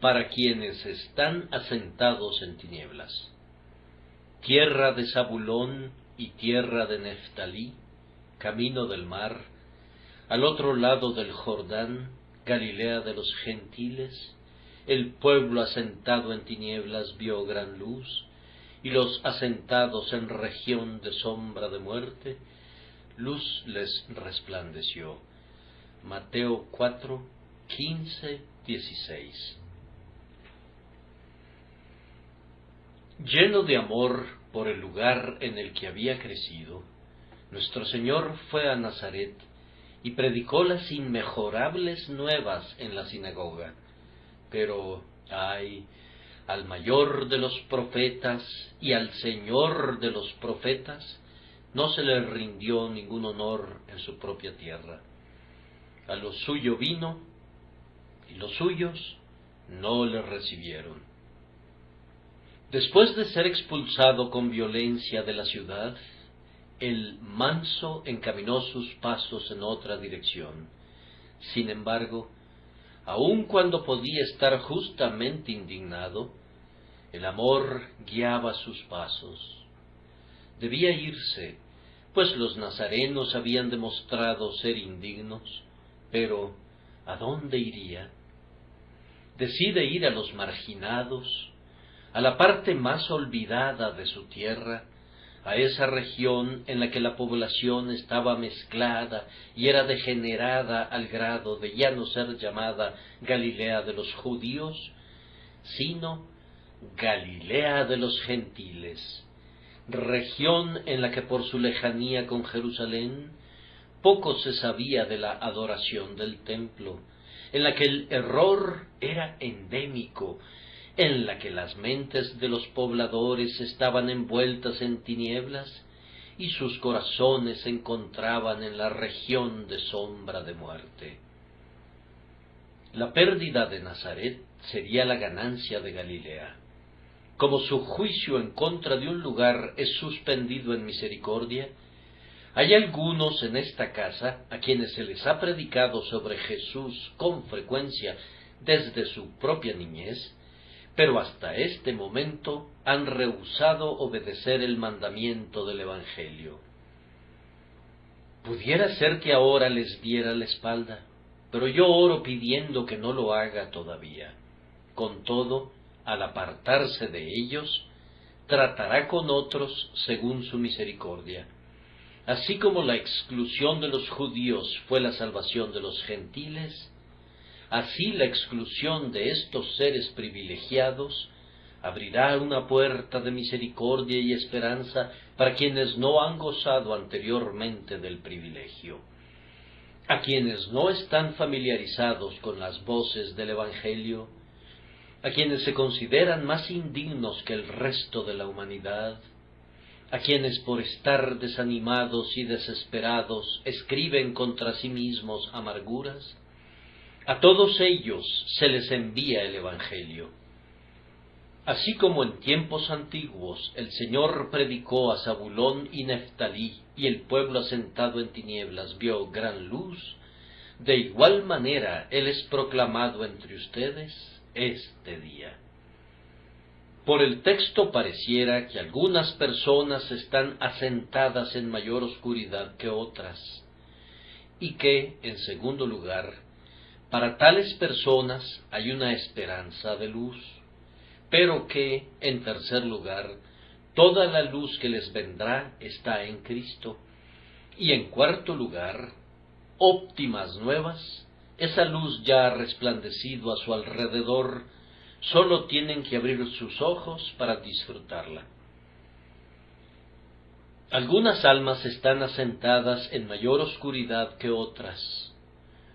para quienes están asentados en tinieblas. Tierra de Zabulón y tierra de Neftalí, camino del mar, al otro lado del Jordán, Galilea de los gentiles, el pueblo asentado en tinieblas vio gran luz, y los asentados en región de sombra de muerte, luz les resplandeció. Mateo 4, 15, 16. Lleno de amor por el lugar en el que había crecido, nuestro Señor fue a Nazaret y predicó las inmejorables nuevas en la sinagoga. Pero, ay, al mayor de los profetas y al Señor de los profetas, no se le rindió ningún honor en su propia tierra. A lo suyo vino, y los suyos no le recibieron. Después de ser expulsado con violencia de la ciudad, el manso encaminó sus pasos en otra dirección. Sin embargo, aun cuando podía estar justamente indignado, el amor guiaba sus pasos. Debía irse, pues los nazarenos habían demostrado ser indignos, pero ¿a dónde iría? Decide ir a los marginados, a la parte más olvidada de su tierra, a esa región en la que la población estaba mezclada y era degenerada al grado de ya no ser llamada Galilea de los judíos, sino Galilea de los gentiles, región en la que por su lejanía con Jerusalén poco se sabía de la adoración del templo, en la que el error era endémico, en la que las mentes de los pobladores estaban envueltas en tinieblas y sus corazones se encontraban en la región de sombra de muerte. La pérdida de Nazaret sería la ganancia de Galilea. Como su juicio en contra de un lugar es suspendido en misericordia, hay algunos en esta casa a quienes se les ha predicado sobre Jesús con frecuencia desde su propia niñez, pero hasta este momento han rehusado obedecer el mandamiento del Evangelio. Pudiera ser que ahora les diera la espalda, pero yo oro pidiendo que no lo haga todavía. Con todo, al apartarse de ellos, tratará con otros según su misericordia. Así como la exclusión de los judíos fue la salvación de los gentiles, así la exclusión de estos seres privilegiados abrirá una puerta de misericordia y esperanza para quienes no han gozado anteriormente del privilegio. A quienes no están familiarizados con las voces del Evangelio, a quienes se consideran más indignos que el resto de la humanidad, a quienes por estar desanimados y desesperados escriben contra sí mismos amarguras, a todos ellos se les envía el Evangelio. Así como en tiempos antiguos el Señor predicó a Zabulón y Neftalí, y el pueblo asentado en tinieblas vio gran luz, de igual manera Él es proclamado entre ustedes este día. Por el texto pareciera que algunas personas están asentadas en mayor oscuridad que otras, y que, en segundo lugar, para tales personas hay una esperanza de luz, pero que, en tercer lugar, toda la luz que les vendrá está en Cristo, y en cuarto lugar, óptimas nuevas, esa luz ya ha resplandecido a su alrededor, sólo tienen que abrir sus ojos para disfrutarla. Algunas almas están asentadas en mayor oscuridad que otras.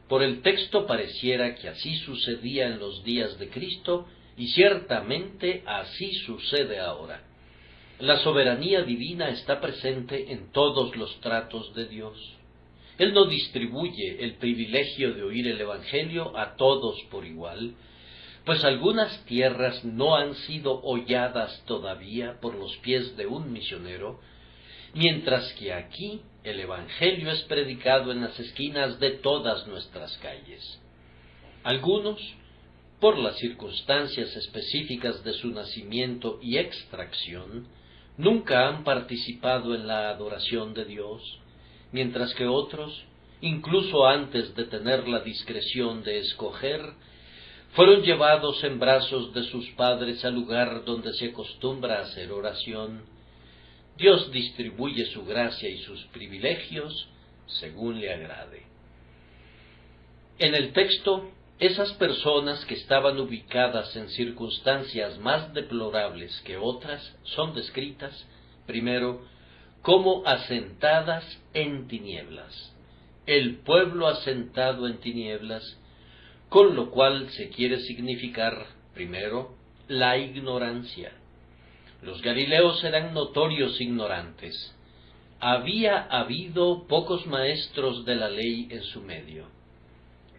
Por el texto pareciera que así sucedía en los días de Cristo, y ciertamente así sucede ahora. La soberanía divina está presente en todos los tratos de Dios. Él no distribuye el privilegio de oír el Evangelio a todos por igual, pues algunas tierras no han sido holladas todavía por los pies de un misionero, mientras que aquí el Evangelio es predicado en las esquinas de todas nuestras calles. Algunos, por las circunstancias específicas de su nacimiento y extracción, nunca han participado en la adoración de Dios, mientras que otros, incluso antes de tener la discreción de escoger, fueron llevados en brazos de sus padres al lugar donde se acostumbra a hacer oración. Dios distribuye su gracia y sus privilegios según le agrade. En el texto, esas personas que estaban ubicadas en circunstancias más deplorables que otras son descritas, primero, como asentadas en tinieblas. El pueblo asentado en tinieblas, con lo cual se quiere significar, primero, la ignorancia. Los galileos eran notorios ignorantes. Había habido pocos maestros de la ley en su medio.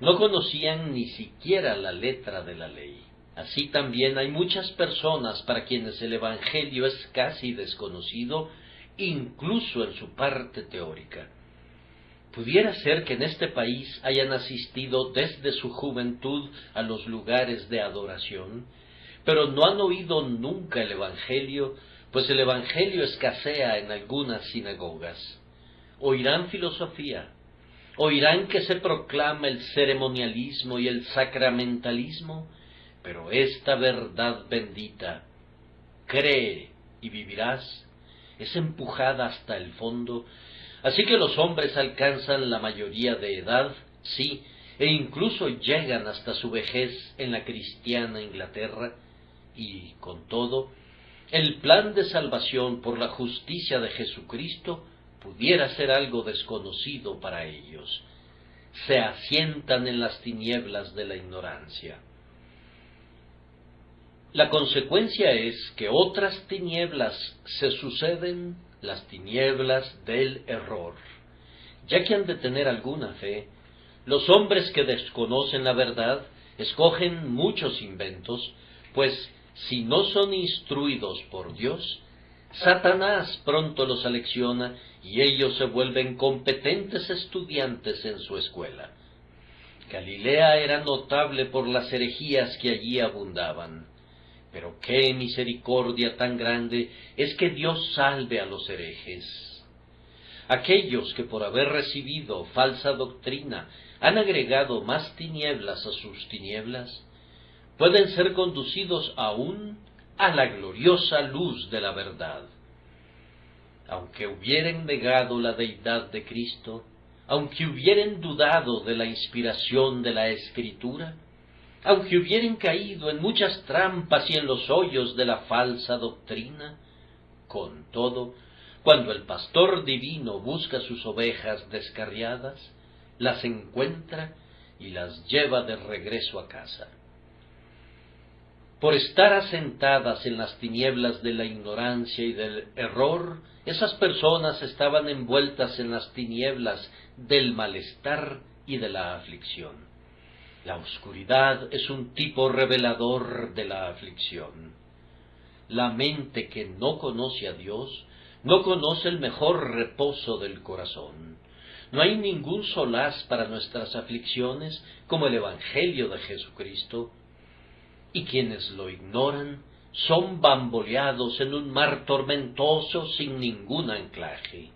No conocían ni siquiera la letra de la ley. Así también hay muchas personas para quienes el Evangelio es casi desconocido, incluso en su parte teórica. Pudiera ser que en este país hayan asistido desde su juventud a los lugares de adoración, pero no han oído nunca el Evangelio, pues el Evangelio escasea en algunas sinagogas. Oirán filosofía, oirán que se proclama el ceremonialismo y el sacramentalismo, pero esta verdad bendita, cree y vivirás, es empujada hasta el fondo. Así que los hombres alcanzan la mayoría de edad, sí, e incluso llegan hasta su vejez en la cristiana Inglaterra, y, con todo, el plan de salvación por la justicia de Jesucristo pudiera ser algo desconocido para ellos. Se asientan en las tinieblas de la ignorancia. La consecuencia es que otras tinieblas se suceden, las tinieblas del error. Ya que han de tener alguna fe, los hombres que desconocen la verdad escogen muchos inventos, pues si no son instruidos por Dios, Satanás pronto los alecciona y ellos se vuelven competentes estudiantes en su escuela. Galilea era notable por las herejías que allí abundaban. Pero qué misericordia tan grande es que Dios salve a los herejes. Aquellos que por haber recibido falsa doctrina han agregado más tinieblas a sus tinieblas, pueden ser conducidos aún a la gloriosa luz de la verdad. Aunque hubieren negado la deidad de Cristo, aunque hubieren dudado de la inspiración de la Escritura, aunque hubieren caído en muchas trampas y en los hoyos de la falsa doctrina, con todo, cuando el pastor divino busca sus ovejas descarriadas, las encuentra y las lleva de regreso a casa. Por estar asentadas en las tinieblas de la ignorancia y del error, esas personas estaban envueltas en las tinieblas del malestar y de la aflicción. La oscuridad es un tipo revelador de la aflicción. La mente que no conoce a Dios no conoce el mejor reposo del corazón. No hay ningún solaz para nuestras aflicciones como el Evangelio de Jesucristo, y quienes lo ignoran son bamboleados en un mar tormentoso sin ningún anclaje.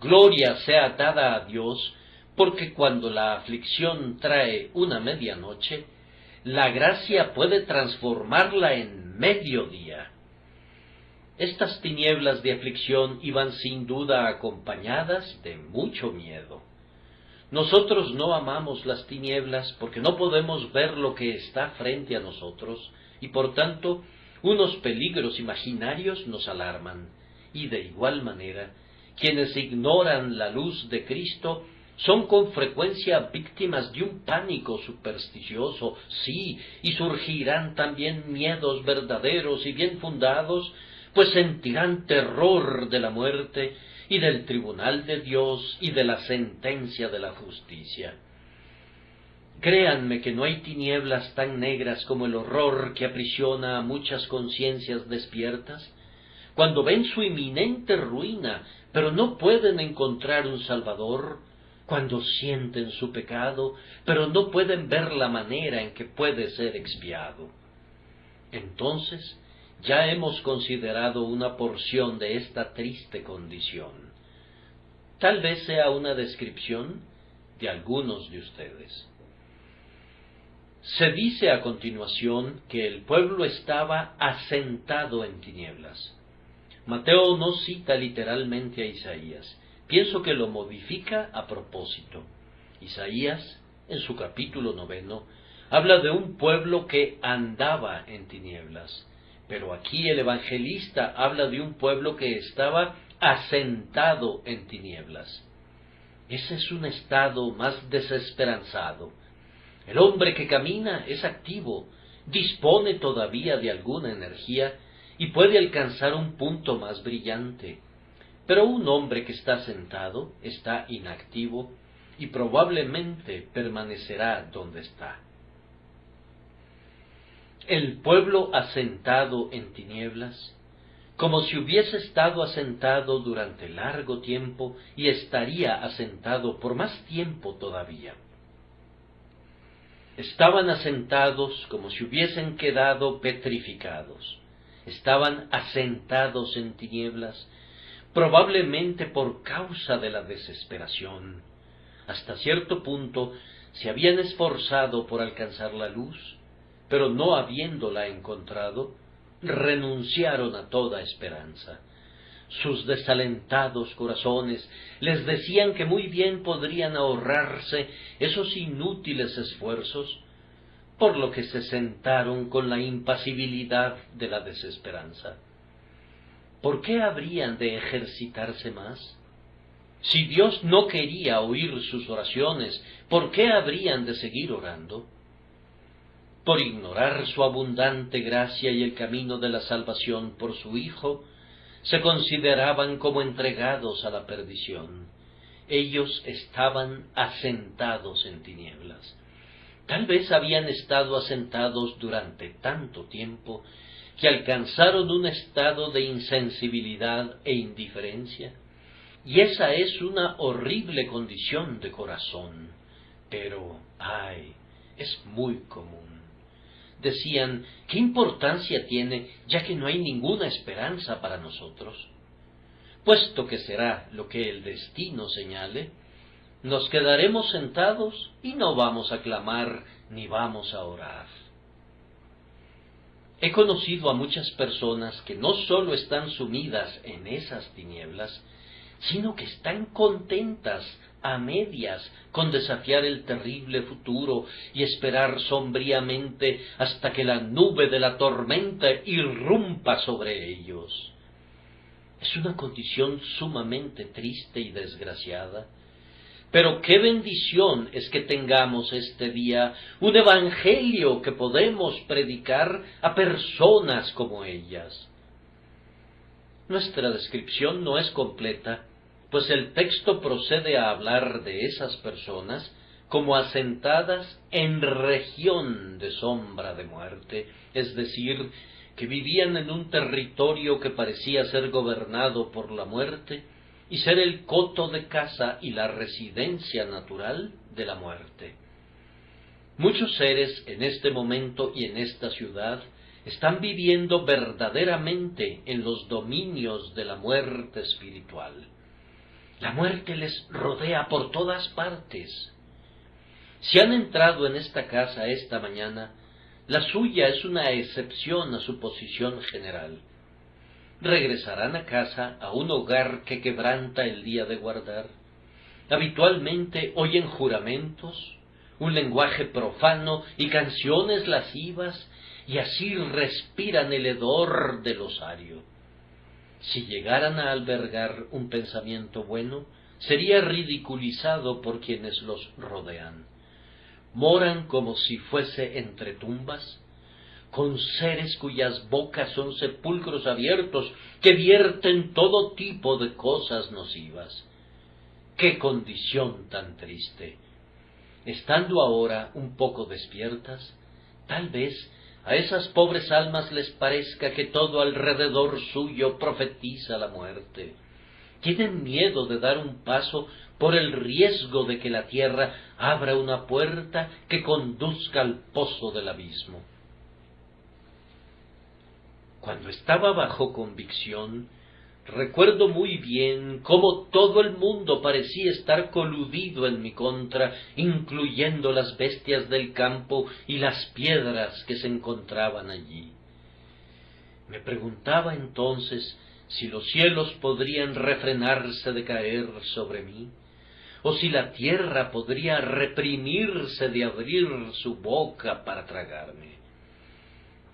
Gloria sea dada a Dios, porque cuando la aflicción trae una medianoche, la gracia puede transformarla en mediodía. Estas tinieblas de aflicción iban sin duda acompañadas de mucho miedo. Nosotros no amamos las tinieblas porque no podemos ver lo que está frente a nosotros, y por tanto unos peligros imaginarios nos alarman, y de igual manera, quienes ignoran la luz de Cristo son con frecuencia víctimas de un pánico supersticioso, sí, y surgirán también miedos verdaderos y bien fundados, pues sentirán terror de la muerte y del tribunal de Dios y de la sentencia de la justicia. Créanme que no hay tinieblas tan negras como el horror que aprisiona a muchas conciencias despiertas, cuando ven su inminente ruina, pero no pueden encontrar un Salvador, cuando sienten su pecado, pero no pueden ver la manera en que puede ser expiado. Entonces, ya hemos considerado una porción de esta triste condición. Tal vez sea una descripción de algunos de ustedes. Se dice a continuación que el pueblo estaba asentado en tinieblas. Mateo no cita literalmente a Isaías. Pienso que lo modifica a propósito. Isaías, en su capítulo 9, habla de un pueblo que andaba en tinieblas. Pero aquí el evangelista habla de un pueblo que estaba asentado en tinieblas. Ese es un estado más desesperanzado. El hombre que camina es activo, dispone todavía de alguna energía y puede alcanzar un punto más brillante. Pero un hombre que está sentado está inactivo y probablemente permanecerá donde está. El pueblo asentado en tinieblas, como si hubiese estado asentado durante largo tiempo y estaría asentado por más tiempo todavía. Estaban asentados como si hubiesen quedado petrificados. Estaban asentados en tinieblas, probablemente por causa de la desesperación. Hasta cierto punto se habían esforzado por alcanzar la luz, pero no habiéndola encontrado, renunciaron a toda esperanza. Sus desalentados corazones les decían que muy bien podrían ahorrarse esos inútiles esfuerzos, por lo que se sentaron con la impasibilidad de la desesperanza. ¿Por qué habrían de ejercitarse más? Si Dios no quería oír sus oraciones, ¿por qué habrían de seguir orando? Por ignorar su abundante gracia y el camino de la salvación por su Hijo, se consideraban como entregados a la perdición. Ellos estaban asentados en tinieblas. Tal vez habían estado asentados durante tanto tiempo que alcanzaron un estado de insensibilidad e indiferencia, y esa es una horrible condición de corazón. Pero, es muy común. Decían, ¿qué importancia tiene, ya que no hay ninguna esperanza para nosotros? Puesto que será lo que el destino señale, nos quedaremos sentados y no vamos a clamar ni vamos a orar. He conocido a muchas personas que no sólo están sumidas en esas tinieblas, sino que están contentas a medias con desafiar el terrible futuro y esperar sombríamente hasta que la nube de la tormenta irrumpa sobre ellos. Es una condición sumamente triste y desgraciada, pero qué bendición es que tengamos este día un evangelio que podemos predicar a personas como ellas. Nuestra descripción no es completa, pues el texto procede a hablar de esas personas como asentadas en región de sombra de muerte, es decir, que vivían en un territorio que parecía ser gobernado por la muerte y ser el coto de caza y la residencia natural de la muerte. Muchos seres en este momento y en esta ciudad están viviendo verdaderamente en los dominios de la muerte espiritual. La muerte les rodea por todas partes. Si han entrado en esta casa esta mañana, la suya es una excepción a su posición general. Regresarán a casa, a un hogar que quebranta el día de guardar. Habitualmente oyen juramentos, un lenguaje profano y canciones lascivas, y así respiran el hedor del osario. Si llegaran a albergar un pensamiento bueno, sería ridiculizado por quienes los rodean. Moran como si fuese entre tumbas, con seres cuyas bocas son sepulcros abiertos que vierten todo tipo de cosas nocivas. ¡Qué condición tan triste! Estando ahora un poco despiertas, tal vez a esas pobres almas les parezca que todo alrededor suyo profetiza la muerte, Tienen miedo de dar un paso por el riesgo de que la tierra abra una puerta que conduzca al pozo del abismo. Cuando estaba bajo convicción, recuerdo muy bien cómo todo el mundo parecía estar coludido en mi contra, incluyendo las bestias del campo y las piedras que se encontraban allí. Me preguntaba entonces si los cielos podrían refrenarse de caer sobre mí, o si la tierra podría reprimirse de abrir su boca para tragarme.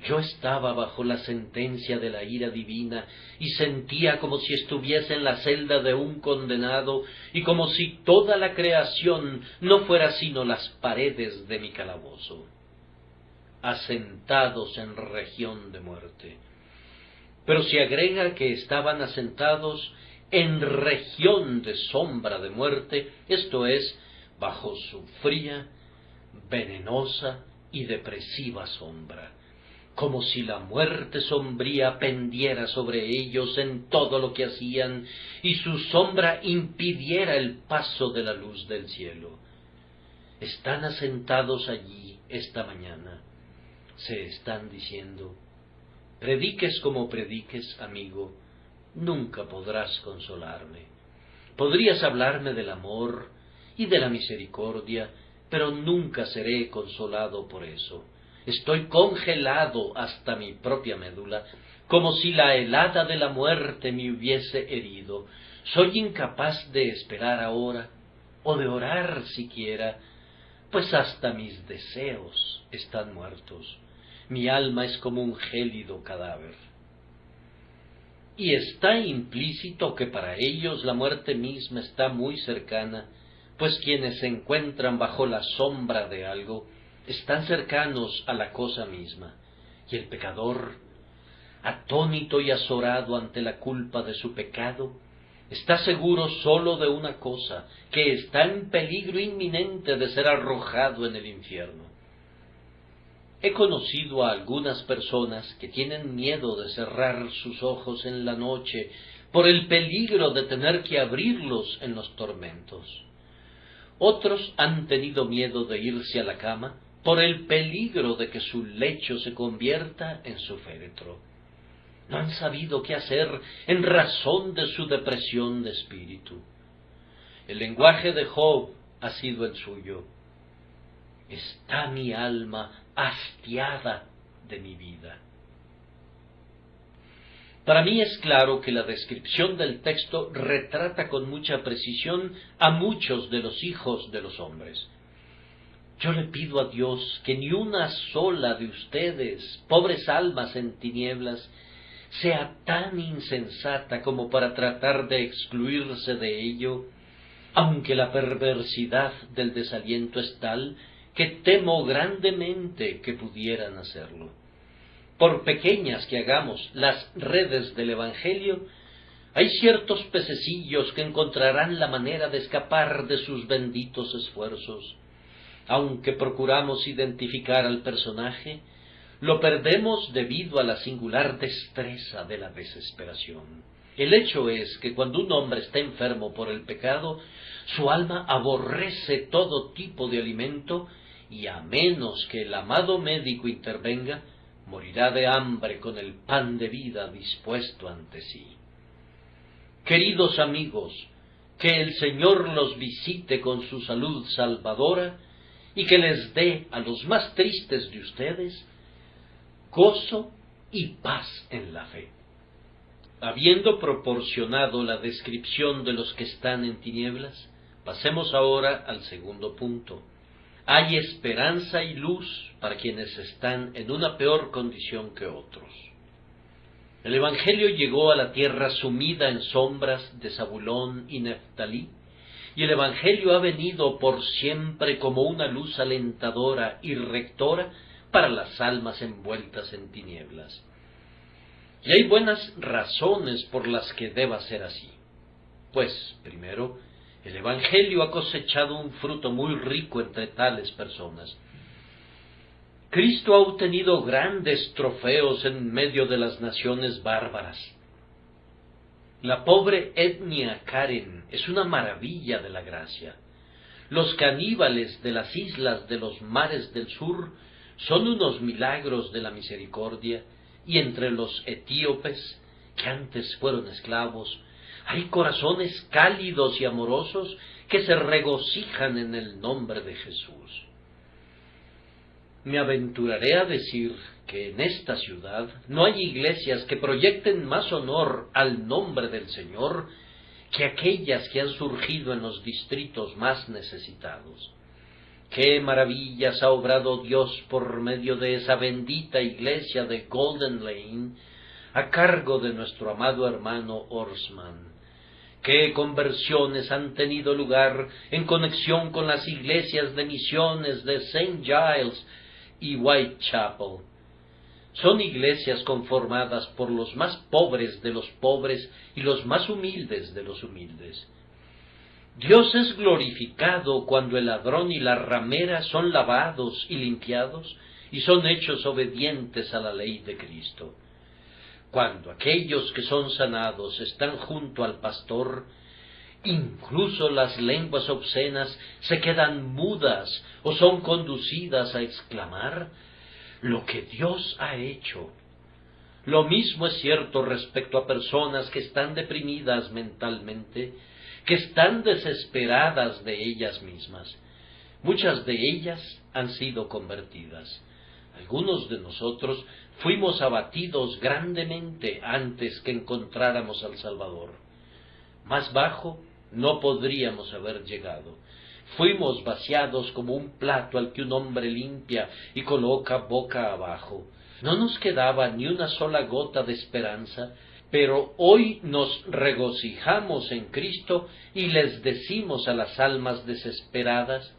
Yo estaba bajo la sentencia de la ira divina y sentía como si estuviese en la celda de un condenado y como si toda la creación no fuera sino las paredes de mi calabozo, asentados en región de muerte. Pero si agrega que estaban asentados en región de sombra de muerte, esto es, bajo su fría, venenosa y depresiva sombra, como si la muerte sombría pendiera sobre ellos en todo lo que hacían, y su sombra impidiera el paso de la luz del cielo. Están asentados allí esta mañana. Se están diciendo: prediques como prediques, amigo, nunca podrás consolarme. Podrías hablarme del amor y de la misericordia, pero nunca seré consolado por eso. Estoy congelado hasta mi propia médula, como si la helada de la muerte me hubiese herido. Soy incapaz de esperar ahora, o de orar siquiera, pues hasta mis deseos están muertos. Mi alma es como un gélido cadáver. Y está implícito que para ellos la muerte misma está muy cercana, pues quienes se encuentran bajo la sombra de algo están cercanos a la cosa misma, y el pecador, atónito y azorado ante la culpa de su pecado, está seguro sólo de una cosa, que está en peligro inminente de ser arrojado en el infierno. He conocido a algunas personas que tienen miedo de cerrar sus ojos en la noche por el peligro de tener que abrirlos en los tormentos. Otros han tenido miedo de irse a la cama por el peligro de que su lecho se convierta en su féretro. No han sabido qué hacer en razón de su depresión de espíritu. El lenguaje de Job ha sido el suyo. Está mi alma hastiada de mi vida. Para mí es claro que la descripción del texto retrata con mucha precisión a muchos de los hijos de los hombres. Yo le pido a Dios que ni una sola de ustedes, pobres almas en tinieblas, sea tan insensata como para tratar de excluirse de ello, aunque la perversidad del desaliento es tal que temo grandemente que pudieran hacerlo. Por pequeñas que hagamos las redes del Evangelio, hay ciertos pececillos que encontrarán la manera de escapar de sus benditos esfuerzos. Aunque procuramos identificar al personaje, lo perdemos debido a la singular destreza de la desesperación. El hecho es que cuando un hombre está enfermo por el pecado, su alma aborrece todo tipo de alimento y a menos que el amado médico intervenga, morirá de hambre con el pan de vida dispuesto ante sí. Queridos amigos, que el Señor los visite con su salud salvadora y que les dé a los más tristes de ustedes gozo y paz en la fe. Habiendo proporcionado la descripción de los que están en tinieblas, pasemos ahora al segundo punto. Hay esperanza y luz para quienes están en una peor condición que otros. El Evangelio llegó a la tierra sumida en sombras de Zabulón y Neftalí, y el Evangelio ha venido por siempre como una luz alentadora y rectora para las almas envueltas en tinieblas. Y hay buenas razones por las que deba ser así. Pues, primero, el Evangelio ha cosechado un fruto muy rico entre tales personas. Cristo ha obtenido grandes trofeos en medio de las naciones bárbaras. La pobre etnia Karen es una maravilla de la gracia. Los caníbales de las islas de los mares del sur son unos milagros de la misericordia, y entre los etíopes, que antes fueron esclavos, hay corazones cálidos y amorosos que se regocijan en el nombre de Jesús. Me aventuraré a decir que en esta ciudad no hay iglesias que proyecten más honor al nombre del Señor que aquellas que han surgido en los distritos más necesitados. ¡Qué maravillas ha obrado Dios por medio de esa bendita iglesia de Golden Lane, a cargo de nuestro amado hermano Orsman! ¡Qué conversiones han tenido lugar en conexión con las iglesias de misiones de St. Giles y Whitechapel! Son iglesias conformadas por los más pobres de los pobres y los más humildes de los humildes. Dios es glorificado cuando el ladrón y la ramera son lavados y limpiados y son hechos obedientes a la ley de Cristo. Cuando aquellos que son sanados están junto al pastor, incluso las lenguas obscenas se quedan mudas o son conducidas a exclamar: «¡Lo que Dios ha hecho!». Lo mismo es cierto respecto a personas que están deprimidas mentalmente, que están desesperadas de ellas mismas. Muchas de ellas han sido convertidas. Algunos de nosotros fuimos abatidos grandemente antes que encontráramos al Salvador. Más bajo no podríamos haber llegado. Fuimos vaciados como un plato al que un hombre limpia y coloca boca abajo. No nos quedaba ni una sola gota de esperanza, pero hoy nos regocijamos en Cristo y les decimos a las almas desesperadas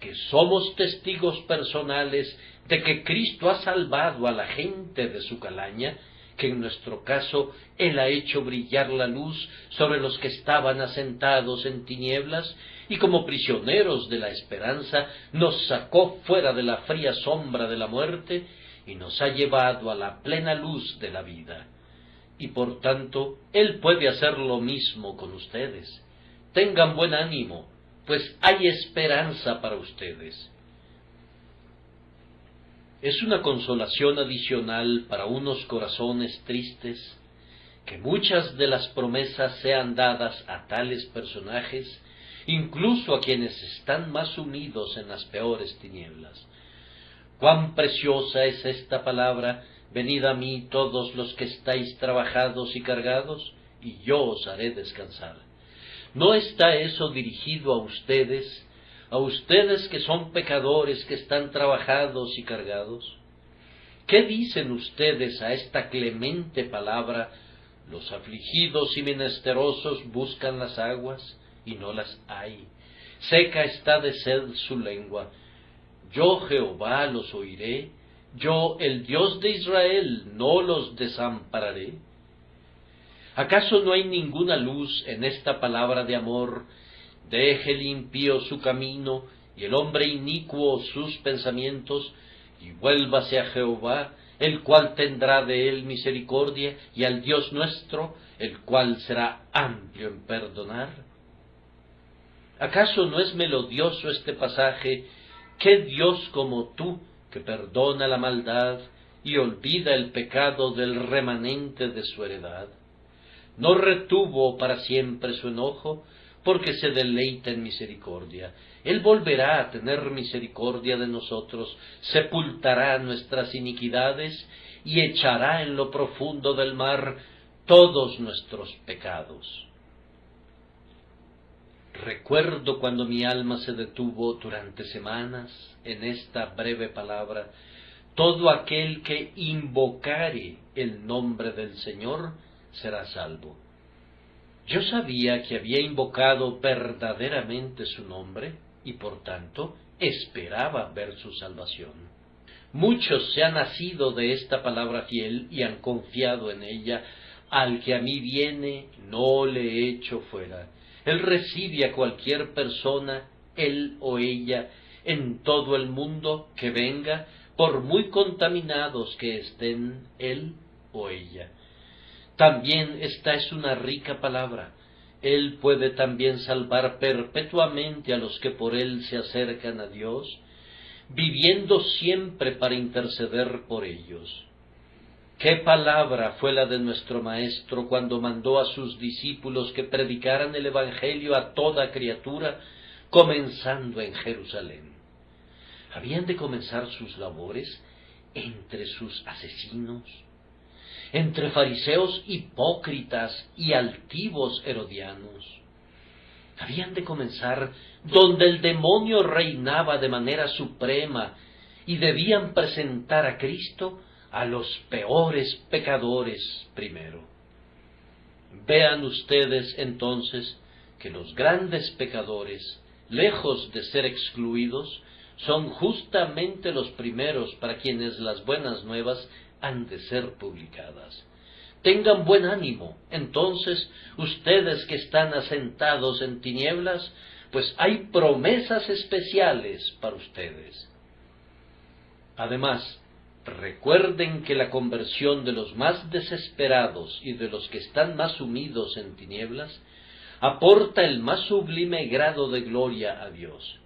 que somos testigos personales de que Cristo ha salvado a la gente de su calaña, que en nuestro caso Él ha hecho brillar la luz sobre los que estaban asentados en tinieblas, y como prisioneros de la esperanza nos sacó fuera de la fría sombra de la muerte y nos ha llevado a la plena luz de la vida. Y por tanto Él puede hacer lo mismo con ustedes. Tengan buen ánimo, pues hay esperanza para ustedes. Es una consolación adicional para unos corazones tristes que muchas de las promesas sean dadas a tales personajes, incluso a quienes están más sumidos en las peores tinieblas. Cuán preciosa es esta palabra: venid a mí todos los que estáis trabajados y cargados, y yo os haré descansar. ¿No está eso dirigido a ustedes que son pecadores, que están trabajados y cargados? ¿Qué dicen ustedes a esta clemente palabra? Los afligidos y menesterosos buscan las aguas, y no las hay. Seca está de sed su lengua. Yo Jehová los oiré, yo el Dios de Israel no los desampararé. ¿Acaso no hay ninguna luz en esta palabra de amor? Deje el impío su camino, y el hombre inicuo sus pensamientos, y vuélvase a Jehová, el cual tendrá de él misericordia, y al Dios nuestro, el cual será amplio en perdonar. ¿Acaso no es melodioso este pasaje? ¿Qué Dios como tú, que perdona la maldad y olvida el pecado del remanente de su heredad? No retuvo para siempre su enojo, porque se deleita en misericordia. Él volverá a tener misericordia de nosotros, sepultará nuestras iniquidades y echará en lo profundo del mar todos nuestros pecados. Recuerdo cuando mi alma se detuvo durante semanas en esta breve palabra: todo aquel que invocare el nombre del Señor será salvo. Yo sabía que había invocado verdaderamente su nombre y por tanto esperaba ver su salvación. Muchos se han nacido de esta palabra fiel y han confiado en ella. Al que a mí viene, no le echo fuera. Él recibe a cualquier persona, él o ella, en todo el mundo que venga, por muy contaminados que estén él o ella. También esta es una rica palabra. Él puede también salvar perpetuamente a los que por Él se acercan a Dios, viviendo siempre para interceder por ellos. ¿Qué palabra fue la de nuestro Maestro cuando mandó a sus discípulos que predicaran el Evangelio a toda criatura, comenzando en Jerusalén? Habían de comenzar sus labores entre sus asesinos, entre fariseos hipócritas y altivos herodianos. Habían de comenzar donde el demonio reinaba de manera suprema y debían presentar a Cristo a los peores pecadores primero. Vean ustedes entonces que los grandes pecadores, lejos de ser excluidos, son justamente los primeros para quienes las buenas nuevas han de ser publicadas. Tengan buen ánimo, entonces, ustedes que están asentados en tinieblas, pues hay promesas especiales para ustedes. Además, recuerden que la conversión de los más desesperados y de los que están más sumidos en tinieblas aporta el más sublime grado de gloria a Dios.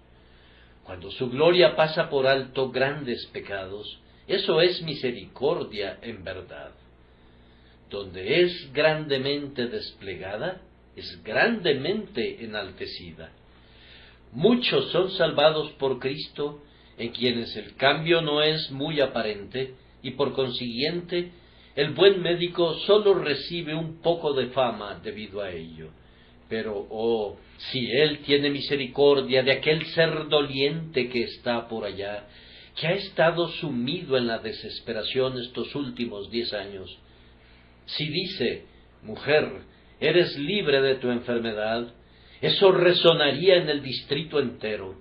Cuando su gloria pasa por alto grandes pecados, eso es misericordia en verdad. Donde es grandemente desplegada, es grandemente enaltecida. Muchos son salvados por Cristo, en quienes el cambio no es muy aparente, y por consiguiente, el buen médico sólo recibe un poco de fama debido a ello. Pero, oh, si Él tiene misericordia de aquel ser doliente que está por allá, que ha estado sumido en la desesperación estos últimos 10 años, si dice, mujer, eres libre de tu enfermedad, eso resonaría en el distrito entero.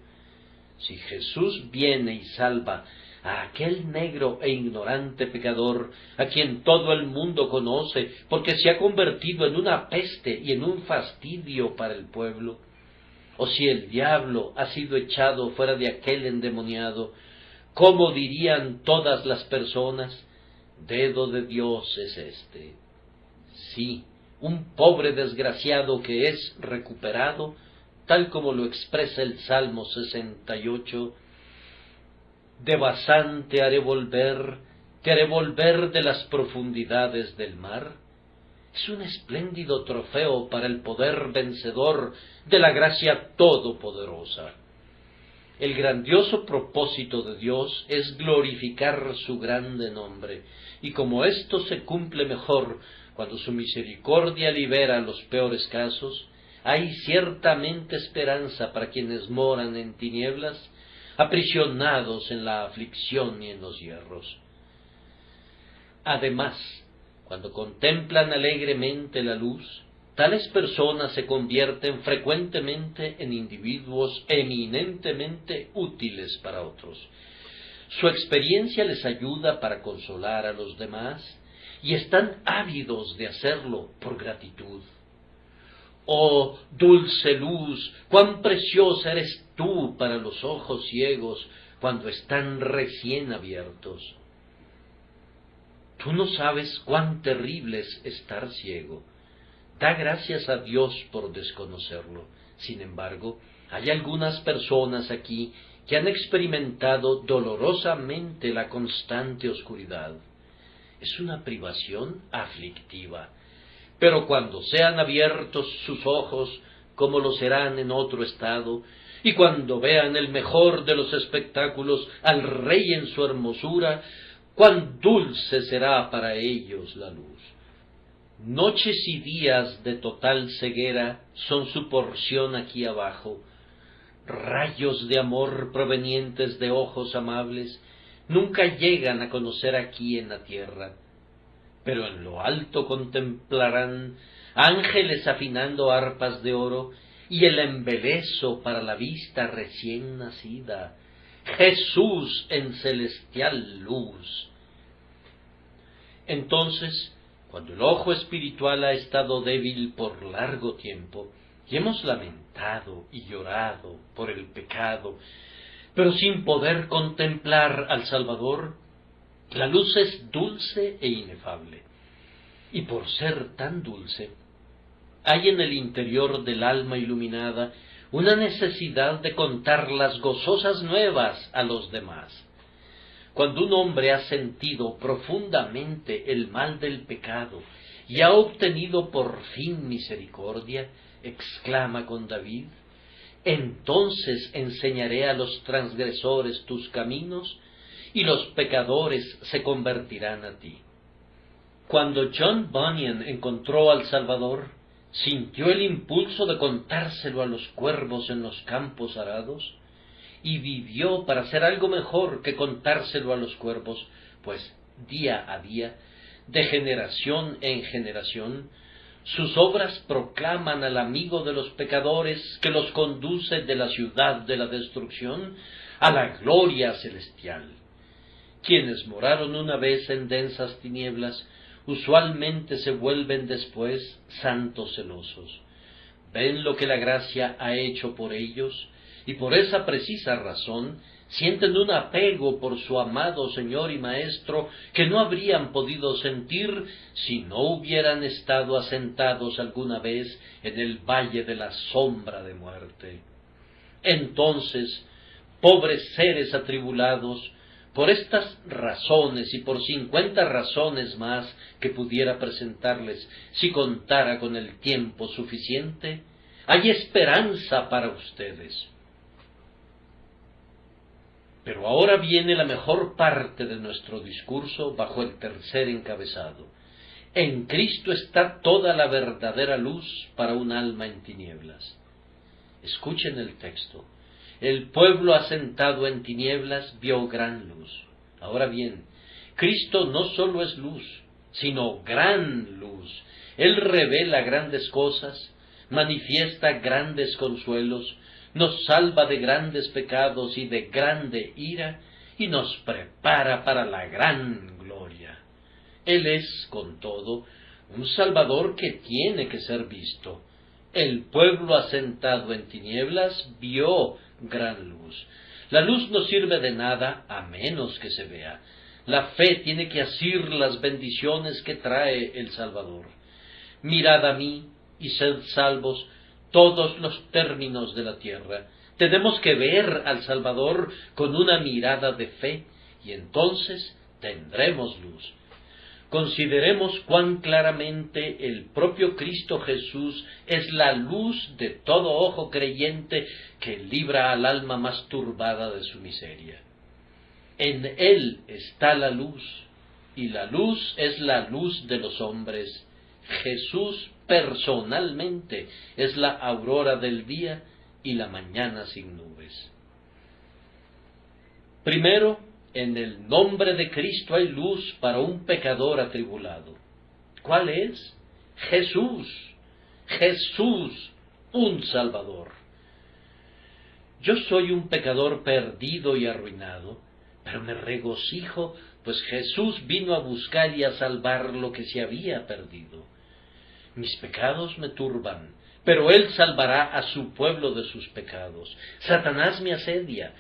Si Jesús viene y salva a aquel negro e ignorante pecador, a quien todo el mundo conoce, porque se ha convertido en una peste y en un fastidio para el pueblo, o si el diablo ha sido echado fuera de aquel endemoniado, ¿cómo dirían todas las personas? Dedo de Dios es este. Sí, un pobre desgraciado que es recuperado, tal como lo expresa el Salmo 68, de Basán te haré volver de las profundidades del mar. Es un espléndido trofeo para el poder vencedor de la gracia todopoderosa. El grandioso propósito de Dios es glorificar su grande nombre, y como esto se cumple mejor cuando su misericordia libera los peores casos, hay ciertamente esperanza para quienes moran en tinieblas, aprisionados en la aflicción y en los hierros. Además, cuando contemplan alegremente la luz, tales personas se convierten frecuentemente en individuos eminentemente útiles para otros. Su experiencia les ayuda para consolar a los demás y están ávidos de hacerlo por gratitud. Oh, dulce luz, cuán preciosa eres tú para los ojos ciegos cuando están recién abiertos. Tú no sabes cuán terrible es estar ciego. Da gracias a Dios por desconocerlo. Sin embargo, hay algunas personas aquí que han experimentado dolorosamente la constante oscuridad. Es una privación aflictiva, pero cuando sean abiertos sus ojos, como lo serán en otro estado, y cuando vean el mejor de los espectáculos al Rey en su hermosura, cuán dulce será para ellos la luz. Noches y días de total ceguera son su porción aquí abajo. Rayos de amor provenientes de ojos amables nunca llegan a conocer aquí en la tierra, pero en lo alto contemplarán ángeles afinando arpas de oro y el embeleso para la vista recién nacida, Jesús en celestial luz. Entonces, cuando el ojo espiritual ha estado débil por largo tiempo, y hemos lamentado y llorado por el pecado, pero sin poder contemplar al Salvador, la luz es dulce e inefable. Y por ser tan dulce, hay en el interior del alma iluminada una necesidad de contar las gozosas nuevas a los demás. Cuando un hombre ha sentido profundamente el mal del pecado y ha obtenido por fin misericordia, exclama con David: entonces enseñaré a los transgresores tus caminos, y los pecadores se convertirán a ti. Cuando John Bunyan encontró al Salvador, sintió el impulso de contárselo a los cuervos en los campos arados, y vivió para hacer algo mejor que contárselo a los cuervos, pues día a día, de generación en generación, sus obras proclaman al amigo de los pecadores que los conduce de la ciudad de la destrucción a la gloria celestial. Quienes moraron una vez en densas tinieblas, usualmente se vuelven después santos celosos. Ven lo que la gracia ha hecho por ellos, y por esa precisa razón sienten un apego por su amado Señor y Maestro que no habrían podido sentir si no hubieran estado asentados alguna vez en el valle de la sombra de muerte. Entonces, pobres seres atribulados, por estas razones y por 50 razones más que pudiera presentarles si contara con el tiempo suficiente, hay esperanza para ustedes. Pero ahora viene la mejor parte de nuestro discurso bajo el tercer encabezado. En Cristo está toda la verdadera luz para un alma en tinieblas. Escuchen el texto. El pueblo asentado en tinieblas vio gran luz. Ahora bien, Cristo no solo es luz, sino gran luz. Él revela grandes cosas, manifiesta grandes consuelos, nos salva de grandes pecados y de grande ira, y nos prepara para la gran gloria. Él es, con todo, un Salvador que tiene que ser visto. El pueblo asentado en tinieblas vio gran luz. La luz no sirve de nada a menos que se vea. La fe tiene que asir las bendiciones que trae el Salvador. Mirad a mí y sed salvos todos los términos de la tierra. Tenemos que ver al Salvador con una mirada de fe, y entonces tendremos luz. Consideremos cuán claramente el propio Cristo Jesús es la luz de todo ojo creyente que libra al alma más turbada de su miseria. En Él está la luz, y la luz es la luz de los hombres. Jesús personalmente es la aurora del día y la mañana sin nubes. Primero, en el nombre de Cristo hay luz para un pecador atribulado. ¿Cuál es? Jesús. Jesús, un Salvador. Yo soy un pecador perdido y arruinado, pero me regocijo, pues Jesús vino a buscar y a salvar lo que se había perdido. Mis pecados me turban, pero Él salvará a su pueblo de sus pecados. Satanás me asedia,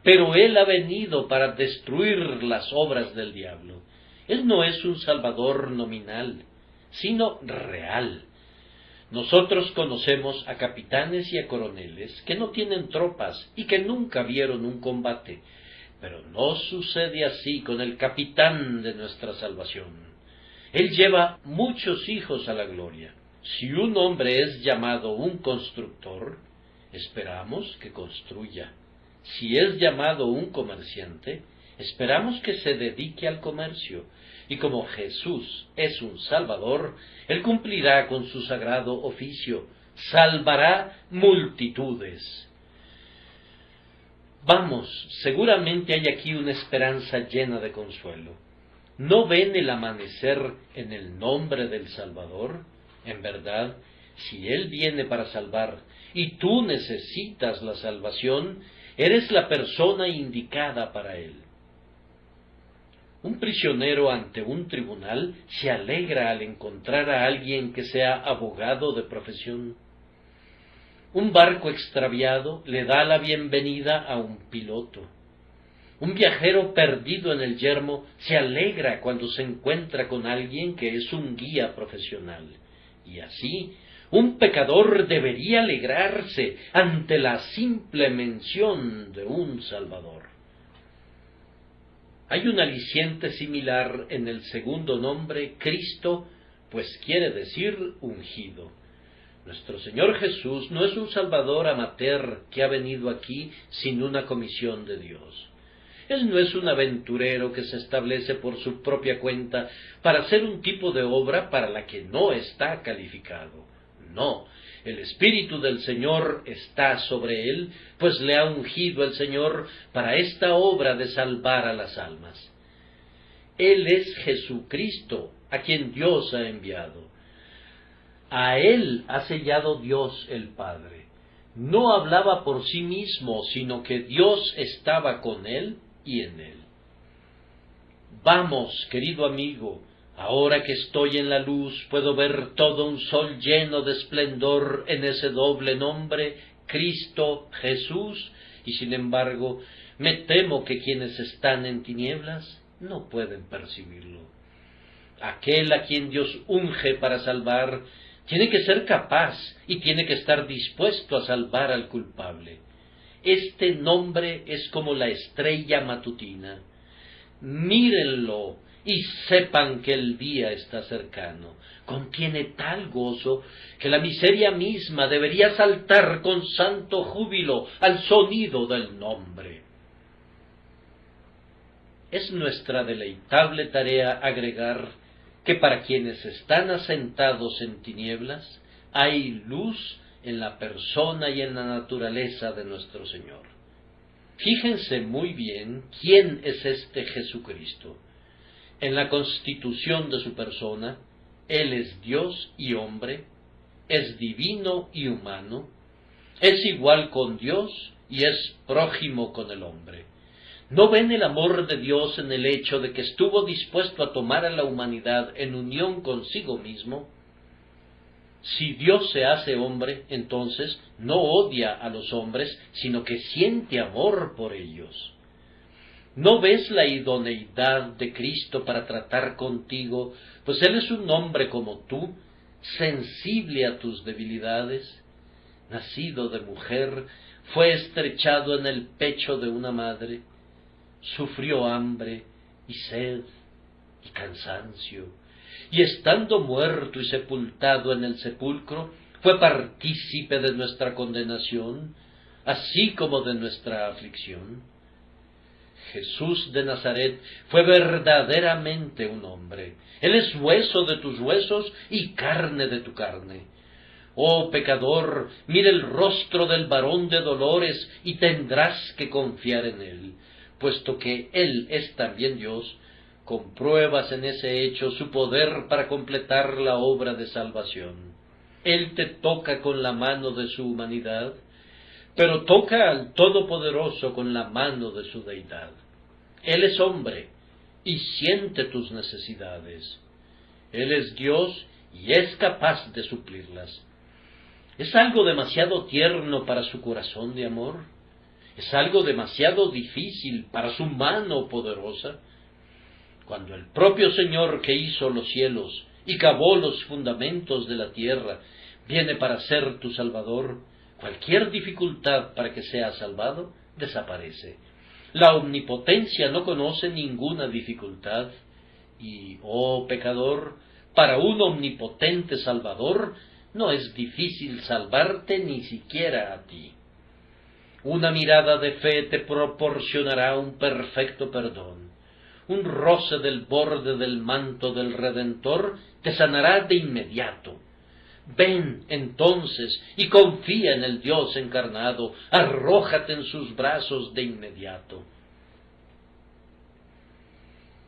pero Él ha venido para destruir las obras del diablo. Él no es un Salvador nominal, sino real. Nosotros conocemos a capitanes y a coroneles que no tienen tropas y que nunca vieron un combate, pero no sucede así con el capitán de nuestra salvación. Él lleva muchos hijos a la gloria. Si un hombre es llamado un constructor, esperamos que construya. Si es llamado un comerciante, esperamos que se dedique al comercio. Y como Jesús es un Salvador, Él cumplirá con su sagrado oficio, salvará multitudes. Vamos, seguramente hay aquí una esperanza llena de consuelo. ¿No ven el amanecer en el nombre del Salvador? En verdad, si Él viene para salvar y tú necesitas la salvación, eres la persona indicada para Él. Un prisionero ante un tribunal se alegra al encontrar a alguien que sea abogado de profesión. Un barco extraviado le da la bienvenida a un piloto. Un viajero perdido en el yermo se alegra cuando se encuentra con alguien que es un guía profesional. Y así, un pecador debería alegrarse ante la simple mención de un Salvador. Hay un aliciente similar en el segundo nombre, Cristo, pues quiere decir ungido. Nuestro Señor Jesús no es un Salvador amateur que ha venido aquí sin una comisión de Dios. Él no es un aventurero que se establece por su propia cuenta para hacer un tipo de obra para la que no está calificado. No, el Espíritu del Señor está sobre él, pues le ha ungido el Señor para esta obra de salvar a las almas. Él es Jesucristo, a quien Dios ha enviado. A él ha sellado Dios el Padre. No hablaba por sí mismo, sino que Dios estaba con él y en él. Vamos, querido amigo, ahora que estoy en la luz, puedo ver todo un sol lleno de esplendor en ese doble nombre, Cristo Jesús, y sin embargo, me temo que quienes están en tinieblas no pueden percibirlo. Aquel a quien Dios unge para salvar, tiene que ser capaz y tiene que estar dispuesto a salvar al culpable. Este nombre es como la estrella matutina. Mírenlo y sepan que el día está cercano. Contiene tal gozo que la miseria misma debería saltar con santo júbilo al sonido del nombre. Es nuestra deleitable tarea agregar que para quienes están asentados en tinieblas hay luz en la persona y en la naturaleza de nuestro Señor. Fíjense muy bien quién es este Jesucristo. En la constitución de su persona, Él es Dios y hombre, es divino y humano, es igual con Dios y es prójimo con el hombre. ¿No ven el amor de Dios en el hecho de que estuvo dispuesto a tomar a la humanidad en unión consigo mismo? Si Dios se hace hombre, entonces no odia a los hombres, sino que siente amor por ellos. ¿No ves la idoneidad de Cristo para tratar contigo? Pues Él es un hombre como tú, sensible a tus debilidades. Nacido de mujer, fue estrechado en el pecho de una madre, sufrió hambre y sed y cansancio, y estando muerto y sepultado en el sepulcro, fue partícipe de nuestra condenación, así como de nuestra aflicción. Jesús de Nazaret fue verdaderamente un hombre. Él es hueso de tus huesos y carne de tu carne. Oh pecador, mira el rostro del varón de dolores y tendrás que confiar en él. Puesto que Él es también Dios, compruebas en ese hecho su poder para completar la obra de salvación. Él te toca con la mano de su humanidad, pero toca al Todopoderoso con la mano de su deidad. Él es hombre y siente tus necesidades. Él es Dios y es capaz de suplirlas. ¿Es algo demasiado tierno para su corazón de amor? ¿Es algo demasiado difícil para su mano poderosa? Cuando el propio Señor que hizo los cielos y cavó los fundamentos de la tierra viene para ser tu Salvador, cualquier dificultad para que seas salvado desaparece. La omnipotencia no conoce ninguna dificultad y, oh pecador, para un omnipotente Salvador no es difícil salvarte ni siquiera a ti. Una mirada de fe te proporcionará un perfecto perdón. Un roce del borde del manto del Redentor te sanará de inmediato. Ven, entonces, y confía en el Dios encarnado, arrójate en sus brazos de inmediato.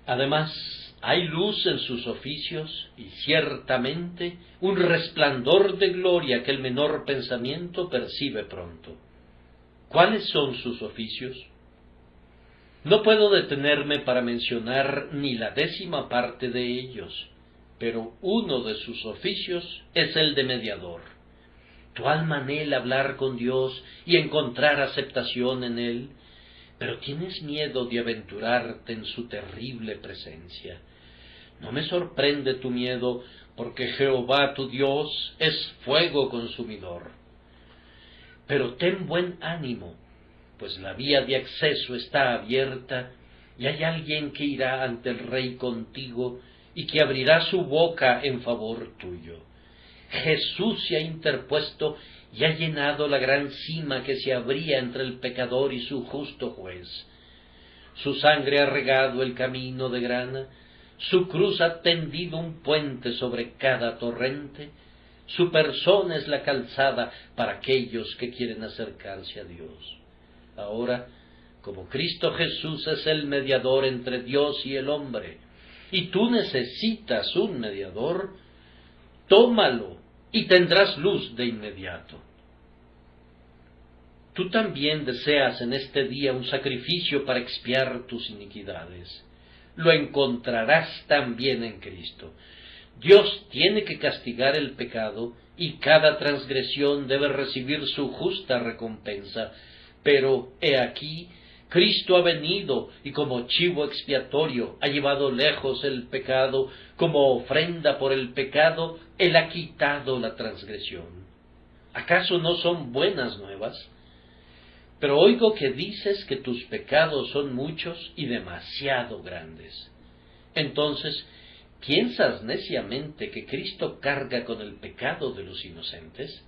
Además, hay luz en sus oficios y ciertamente un resplandor de gloria que el menor pensamiento percibe pronto. ¿Cuáles son sus oficios? No puedo detenerme para mencionar ni la 10ª parte de ellos, pero uno de sus oficios es el de mediador. Tu alma anhela hablar con Dios y encontrar aceptación en Él. pero tienes miedo de aventurarte en su terrible presencia. No me sorprende tu miedo, porque Jehová tu Dios es fuego consumidor. Pero ten buen ánimo, pues la vía de acceso está abierta, y hay alguien que irá ante el Rey contigo, y que abrirá su boca en favor tuyo. Jesús se ha interpuesto y ha llenado la gran sima que se abría entre el pecador y su justo juez. Su sangre ha regado el camino de grana, su cruz ha tendido un puente sobre cada torrente, su persona es la calzada para aquellos que quieren acercarse a Dios. Ahora, como Cristo Jesús es el mediador entre Dios y el hombre, y tú necesitas un mediador, tómalo y tendrás luz de inmediato. Tú también deseas en este día un sacrificio para expiar tus iniquidades. Lo encontrarás también en Cristo. Dios tiene que castigar el pecado y cada transgresión debe recibir su justa recompensa. Pero, he aquí, Cristo ha venido y como chivo expiatorio ha llevado lejos el pecado, como ofrenda por el pecado, Él ha quitado la transgresión. ¿Acaso no son buenas nuevas? Pero oigo que dices que tus pecados son muchos y demasiado grandes. Entonces, ¿piensas neciamente que Cristo carga con el pecado de los inocentes?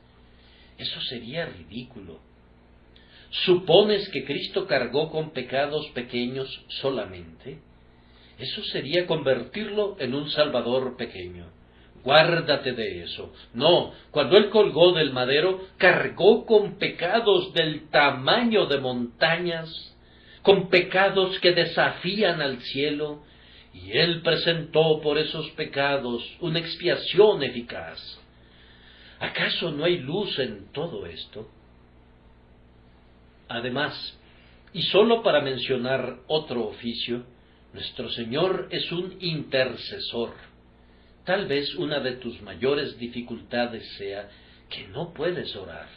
Eso sería ridículo. ¿Supones que Cristo cargó con pecados pequeños solamente? Eso sería convertirlo en un Salvador pequeño. Guárdate de eso. No, cuando Él colgó del madero, cargó con pecados del tamaño de montañas, con pecados que desafían al cielo, y Él presentó por esos pecados una expiación eficaz. ¿Acaso no hay luz en todo esto? Además, y sólo para mencionar otro oficio, nuestro Señor es un intercesor. Tal vez una de tus mayores dificultades sea que no puedes orar.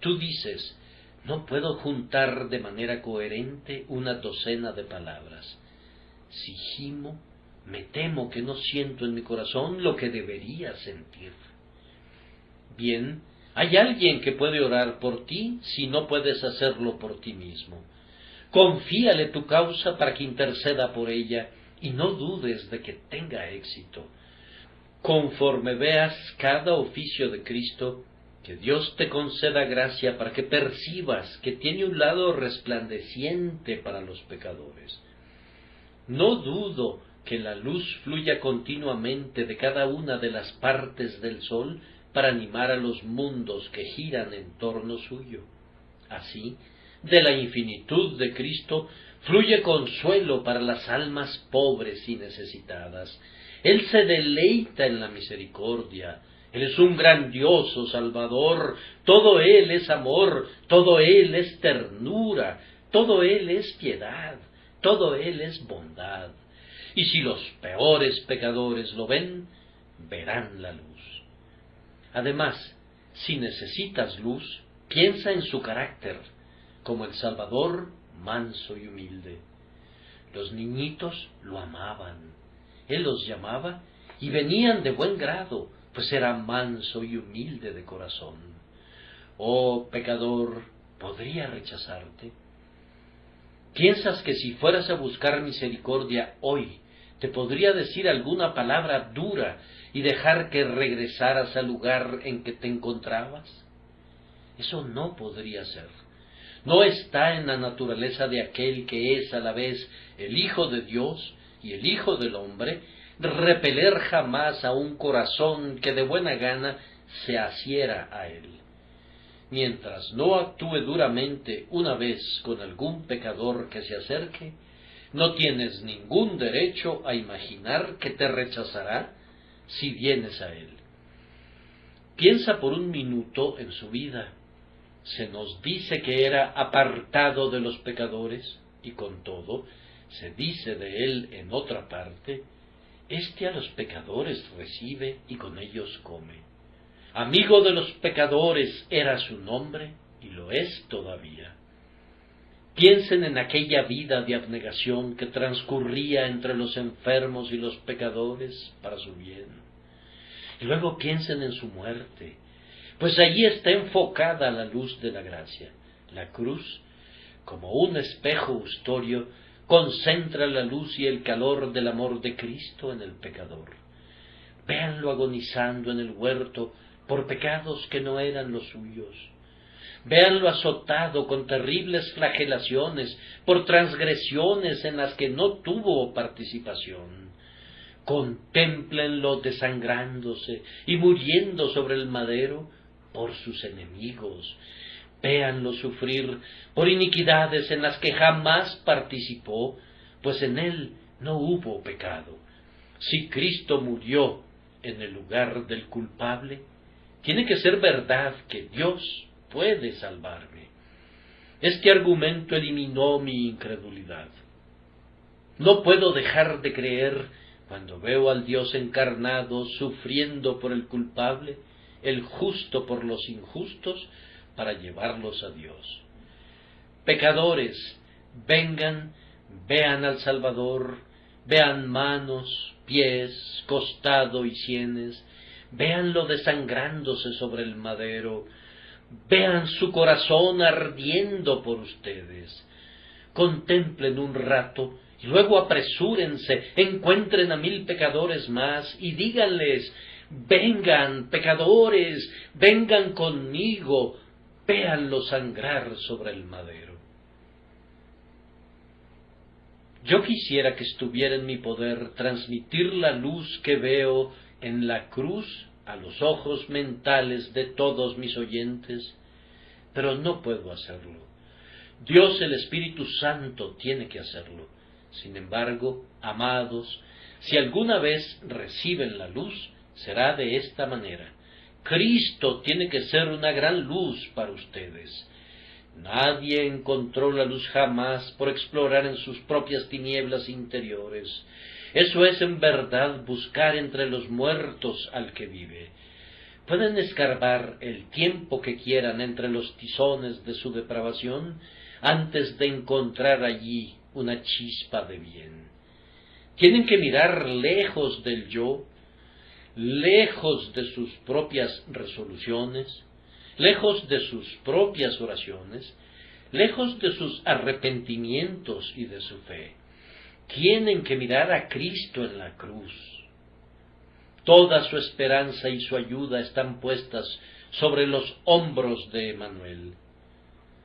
Tú dices, no puedo juntar de manera coherente una docena de palabras. Si gimo, me temo que no siento en mi corazón lo que debería sentir. Bien, hay alguien que puede orar por ti si no puedes hacerlo por ti mismo. Confíale tu causa para que interceda por ella y no dudes de que tenga éxito. Conforme veas cada oficio de Cristo, que Dios te conceda gracia para que percibas que tiene un lado resplandeciente para los pecadores. No dudo que la luz fluya continuamente de cada una de las partes del sol para animar a los mundos que giran en torno suyo. Así, de la infinitud de Cristo fluye consuelo para las almas pobres y necesitadas. Él se deleita en la misericordia. Él es un grandioso Salvador. Todo Él es amor, todo Él es ternura, todo Él es piedad, todo Él es bondad. Y si los peores pecadores lo ven, verán la luz. Además, si necesitas luz, piensa en su carácter, como el Salvador, manso y humilde. Los niñitos lo amaban. Él los llamaba y venían de buen grado, pues era manso y humilde de corazón. Oh, pecador, ¿podría rechazarte? ¿Piensas que si fueras a buscar misericordia hoy, te podría decir alguna palabra dura y dejar que regresaras al lugar en que te encontrabas? Eso no podría ser. No está en la naturaleza de aquel que es a la vez el Hijo de Dios y el Hijo del hombre, repeler jamás a un corazón que de buena gana se asiera a él. Mientras no actúe duramente una vez con algún pecador que se acerque, no tienes ningún derecho a imaginar que te rechazará si vienes a él. Piensa por un minuto en su vida. Se nos dice que era apartado de los pecadores, y con todo, se dice de él en otra parte, a los pecadores recibe y con ellos come. Amigo de los pecadores era su nombre, y lo es todavía. Piensen en aquella vida de abnegación que transcurría entre los enfermos y los pecadores para su bien. Y luego piensen en su muerte, pues allí está enfocada la luz de la gracia. La cruz, como un espejo ustorio, concentra la luz y el calor del amor de Cristo en el pecador. Véanlo agonizando en el huerto por pecados que no eran los suyos. Véanlo azotado con terribles flagelaciones por transgresiones en las que no tuvo participación. Contémplenlo desangrándose y muriendo sobre el madero por sus enemigos. Véanlo sufrir por iniquidades en las que jamás participó, pues en él no hubo pecado. Si Cristo murió en el lugar del culpable, tiene que ser verdad que Dios puede salvarme. Este argumento eliminó mi incredulidad. No puedo dejar de creer cuando veo al Dios encarnado sufriendo por el culpable, el justo por los injustos, para llevarlos a Dios. Pecadores, vengan, vean al Salvador, vean manos, pies, costado y sienes, véanlo desangrándose sobre el madero, vean su corazón ardiendo por ustedes. Contemplen un rato y luego apresúrense, encuentren a 1000 pecadores más y díganles: vengan, pecadores, vengan conmigo, véanlo sangrar sobre el madero. Yo quisiera que estuviera en mi poder transmitir la luz que veo en la cruz a los ojos mentales de todos mis oyentes, pero no puedo hacerlo. Dios, el Espíritu Santo, tiene que hacerlo. Sin embargo, amados, si alguna vez reciben la luz, será de esta manera. Cristo tiene que ser una gran luz para ustedes. Nadie encontró la luz jamás por explorar en sus propias tinieblas interiores. Eso es en verdad buscar entre los muertos al que vive. Pueden escarbar el tiempo que quieran entre los tizones de su depravación antes de encontrar allí una chispa de bien. Tienen que mirar lejos del yo, lejos de sus propias resoluciones, lejos de sus propias oraciones, lejos de sus arrepentimientos y de su fe. Tienen que mirar a Cristo en la cruz. Toda su esperanza y su ayuda están puestas sobre los hombros de Emmanuel.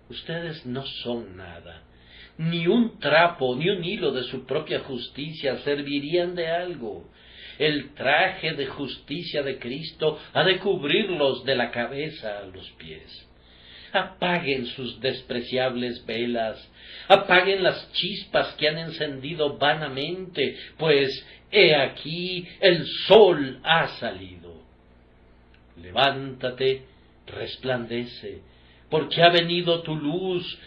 Ustedes no son nada. Ni un trapo, ni un hilo de su propia justicia servirían de algo. El traje de justicia de Cristo ha de cubrirlos de la cabeza a los pies. Apaguen sus despreciables velas, apaguen las chispas que han encendido vanamente, pues he aquí el sol ha salido. Levántate, resplandece, porque ha venido tu luz,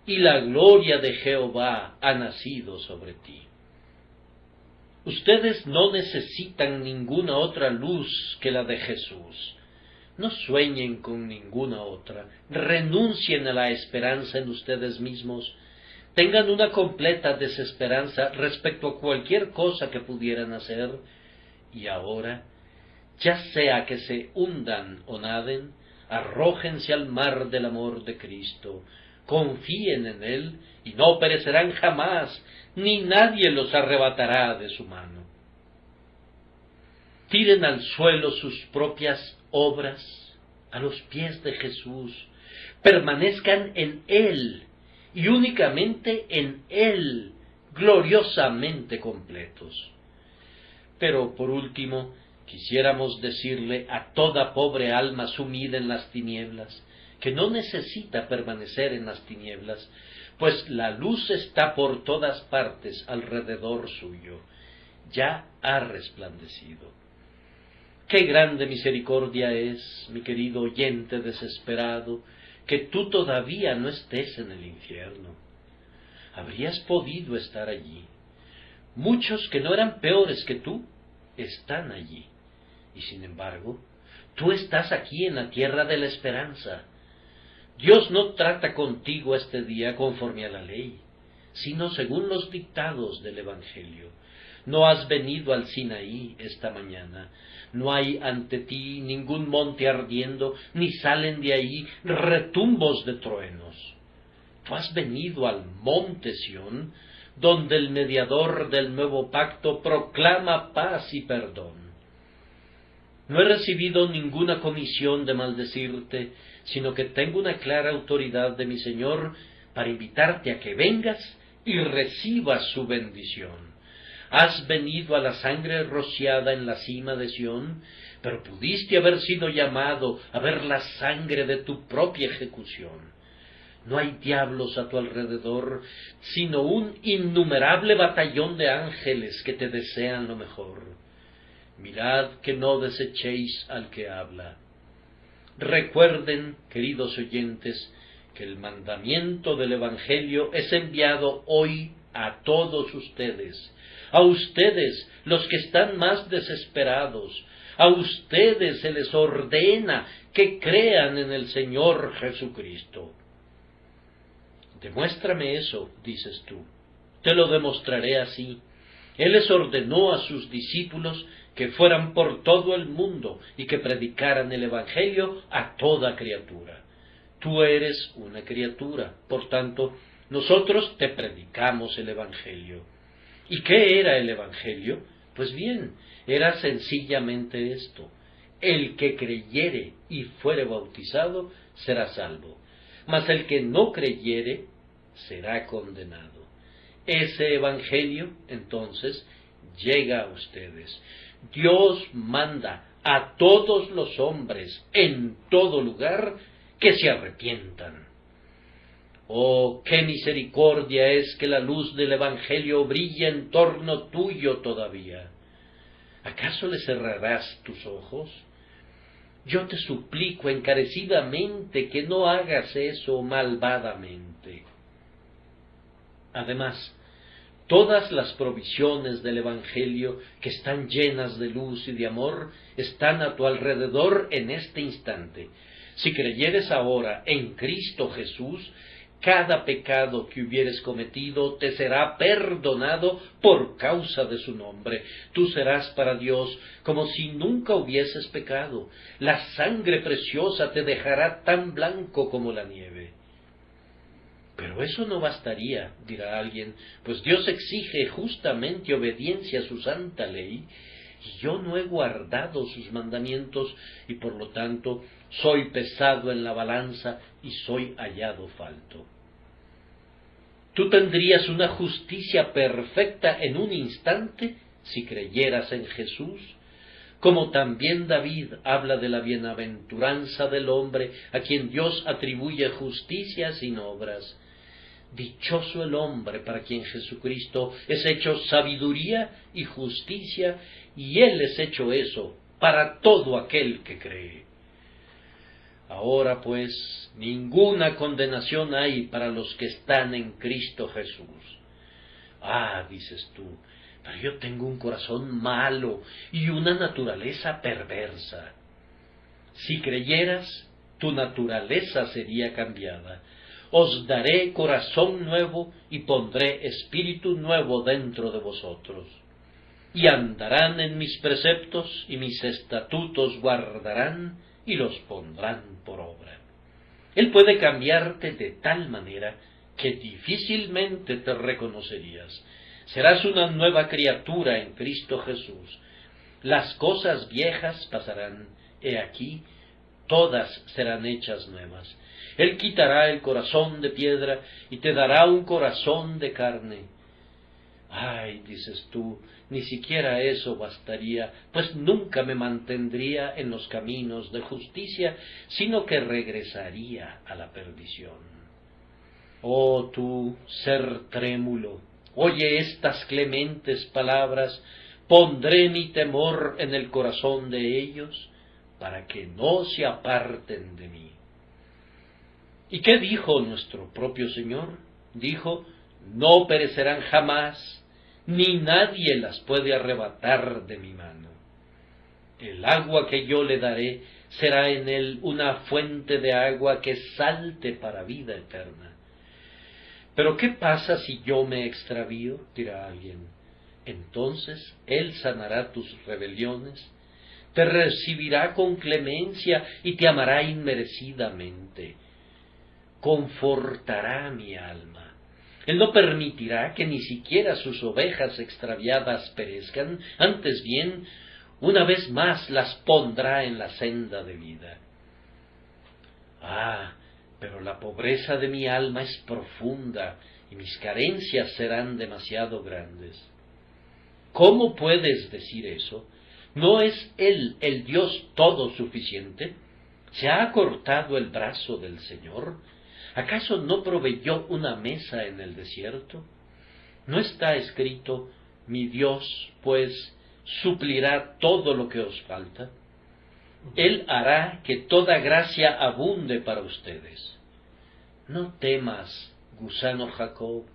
y la gloria de Jehová ha nacido sobre ti. Ustedes no necesitan ninguna otra luz que la de Jesús. No sueñen con ninguna otra, renuncien a la esperanza en ustedes mismos, tengan una completa desesperanza respecto a cualquier cosa que pudieran hacer, y ahora, ya sea que se hundan o naden, arrójense al mar del amor de Cristo, confíen en Él y no perecerán jamás, ni nadie los arrebatará de su mano. Tiren al suelo sus propias obras a los pies de Jesús, permanezcan en Él y únicamente en Él, gloriosamente completos. Pero por último, quisiéramos decirle a toda pobre alma sumida en las tinieblas, que no necesita permanecer en las tinieblas, pues la luz está por todas partes alrededor suyo, ya ha resplandecido. Qué grande misericordia es, mi querido oyente desesperado, que tú todavía no estés en el infierno. Habrías podido estar allí. Muchos que no eran peores que tú están allí, y sin embargo, tú estás aquí en la tierra de la esperanza. Dios no trata contigo este día conforme a la ley, sino según los dictados del Evangelio. No has venido al Sinaí esta mañana, no hay ante ti ningún monte ardiendo, ni salen de ahí retumbos de truenos. Tú has venido al monte Sión, donde el mediador del nuevo pacto proclama paz y perdón. No he recibido ninguna comisión de maldecirte, sino que tengo una clara autoridad de mi Señor para invitarte a que vengas y recibas su bendición. Has venido a la sangre rociada en la cima de Sión, pero pudiste haber sido llamado a ver la sangre de tu propia ejecución. No hay diablos a tu alrededor, sino un innumerable batallón de ángeles que te desean lo mejor. Mirad que no desechéis al que habla. Recuerden, queridos oyentes, que el mandamiento del Evangelio es enviado hoy a todos ustedes, a ustedes los que están más desesperados, a ustedes se les ordena que crean en el Señor Jesucristo. Demuéstrame eso, dices tú. Te lo demostraré así. Él les ordenó a sus discípulos que fueran por todo el mundo y que predicaran el Evangelio a toda criatura. Tú eres una criatura, por tanto, nosotros te predicamos el Evangelio. ¿Y qué era el Evangelio? Pues bien, era sencillamente esto: el que creyere y fuere bautizado será salvo, mas el que no creyere será condenado. Ese Evangelio, entonces, llega a ustedes. Dios manda a todos los hombres, en todo lugar, que se arrepientan. Oh, qué misericordia es que la luz del Evangelio brilla en torno tuyo todavía. ¿Acaso le cerrarás tus ojos? Yo te suplico encarecidamente que no hagas eso malvadamente. Además, todas las provisiones del Evangelio, que están llenas de luz y de amor, están a tu alrededor en este instante. Si creyeres ahora en Cristo Jesús, cada pecado que hubieres cometido te será perdonado por causa de su nombre. Tú serás para Dios como si nunca hubieses pecado. La sangre preciosa te dejará tan blanco como la nieve. Pero eso no bastaría, dirá alguien, pues Dios exige justamente obediencia a su santa ley, y yo no he guardado sus mandamientos, y por lo tanto soy pesado en la balanza y soy hallado falto. Tú tendrías una justicia perfecta en un instante si creyeras en Jesús, como también David habla de la bienaventuranza del hombre a quien Dios atribuye justicia sin obras. Dichoso el hombre para quien Jesucristo es hecho sabiduría y justicia, y Él es hecho eso para todo aquel que cree. Ahora pues, ninguna condenación hay para los que están en Cristo Jesús. Ah, dices tú, pero yo tengo un corazón malo y una naturaleza perversa. Si creyeras, tu naturaleza sería cambiada. Os daré corazón nuevo y pondré espíritu nuevo dentro de vosotros. Y andarán en mis preceptos y mis estatutos guardarán y los pondrán por obra. Él puede cambiarte de tal manera que difícilmente te reconocerías. Serás una nueva criatura en Cristo Jesús. Las cosas viejas pasarán, he aquí, todas serán hechas nuevas. Él quitará el corazón de piedra y te dará un corazón de carne. Ay, dices tú, ni siquiera eso bastaría, pues nunca me mantendría en los caminos de justicia, sino que regresaría a la perdición. Oh tú, ser trémulo, oye estas clementes palabras, pondré mi temor en el corazón de ellos, para que no se aparten de mí. ¿Y qué dijo nuestro propio Señor? Dijo, no perecerán jamás, ni nadie las puede arrebatar de mi mano. El agua que yo le daré será en él una fuente de agua que salte para vida eterna. Pero ¿qué pasa si yo me extravío?, dirá alguien. Entonces él sanará tus rebeliones, te recibirá con clemencia y te amará inmerecidamente. Confortará mi alma. Él no permitirá que ni siquiera sus ovejas extraviadas perezcan, antes bien, una vez más las pondrá en la senda de vida. Ah, pero la pobreza de mi alma es profunda y mis carencias serán demasiado grandes. ¿Cómo puedes decir eso? ¿No es Él el Dios todo suficiente? ¿Se ha acortado el brazo del Señor? ¿Acaso no proveyó una mesa en el desierto? ¿No está escrito, mi Dios, pues, suplirá todo lo que os falta? Él hará que toda gracia abunde para ustedes. No temas, gusano Jacob,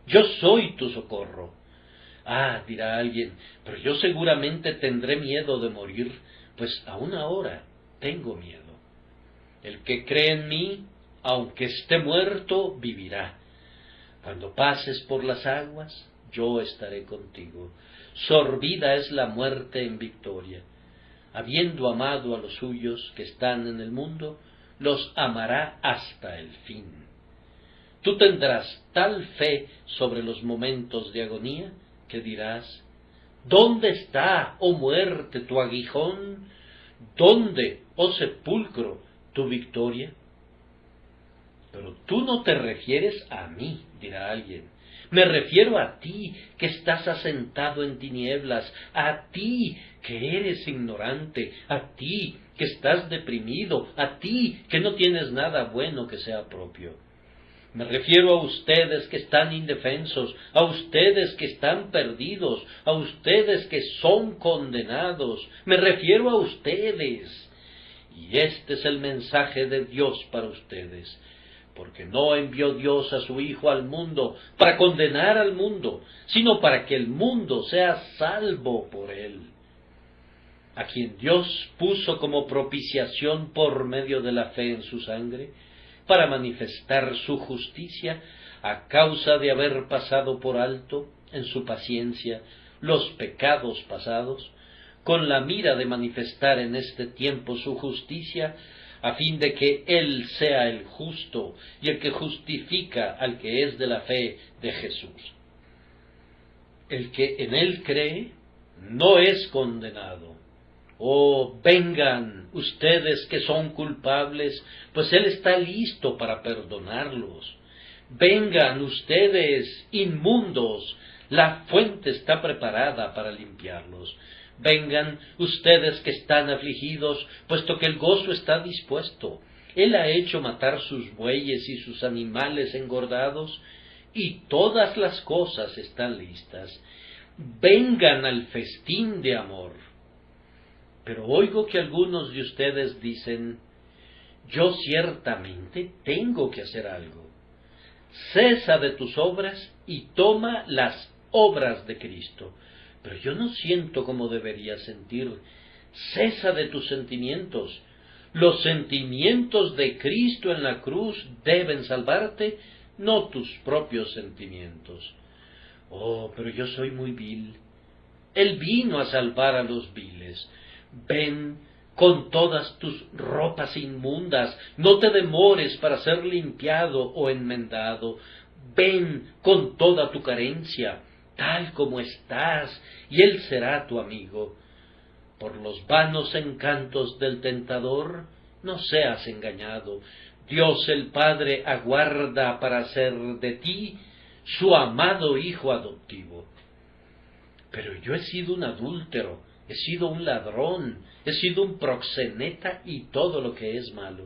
yo soy tu socorro. Ah, dirá alguien, pero yo seguramente tendré miedo de morir, pues aún ahora tengo miedo. El que cree en mí, aunque esté muerto, vivirá. Cuando pases por las aguas, yo estaré contigo. Sorbida es la muerte en victoria. Habiendo amado a los suyos que están en el mundo, los amará hasta el fin. Tú tendrás tal fe sobre los momentos de agonía que dirás, ¿dónde está, oh muerte, tu aguijón? ¿Dónde, oh sepulcro, tu victoria? Pero tú no te refieres a mí, dirá alguien. Me refiero a ti, que estás asentado en tinieblas, a ti, que eres ignorante, a ti, que estás deprimido, a ti, que no tienes nada bueno que sea propio. Me refiero a ustedes que están indefensos, a ustedes que están perdidos, a ustedes que son condenados. Me refiero a ustedes. Y este es el mensaje de Dios para ustedes. Porque no envió Dios a su Hijo al mundo para condenar al mundo, sino para que el mundo sea salvo por él. A quien Dios puso como propiciación por medio de la fe en su sangre, para manifestar su justicia a causa de haber pasado por alto, en su paciencia, los pecados pasados, con la mira de manifestar en este tiempo su justicia, a fin de que Él sea el justo y el que justifica al que es de la fe de Jesús. El que en Él cree no es condenado. Oh, vengan ustedes que son culpables, pues Él está listo para perdonarlos. Vengan ustedes inmundos, la fuente está preparada para limpiarlos. Vengan ustedes que están afligidos, puesto que el gozo está dispuesto. Él ha hecho matar sus bueyes y sus animales engordados, y todas las cosas están listas. Vengan al festín de amor. Pero oigo que algunos de ustedes dicen, yo ciertamente tengo que hacer algo. Cesa de tus obras y toma las obras de Cristo. Pero yo no siento como debería sentir. Cesa de tus sentimientos. Los sentimientos de Cristo en la cruz deben salvarte, no tus propios sentimientos. Oh, pero yo soy muy vil. Él vino a salvar a los viles. Ven con todas tus ropas inmundas, no te demores para ser limpiado o enmendado. Ven con toda tu carencia, tal como estás, y Él será tu amigo. Por los vanos encantos del tentador, no seas engañado. Dios el Padre aguarda para hacer de ti su amado hijo adoptivo. Pero yo he sido un adúltero, he sido un ladrón, he sido un proxeneta y todo lo que es malo.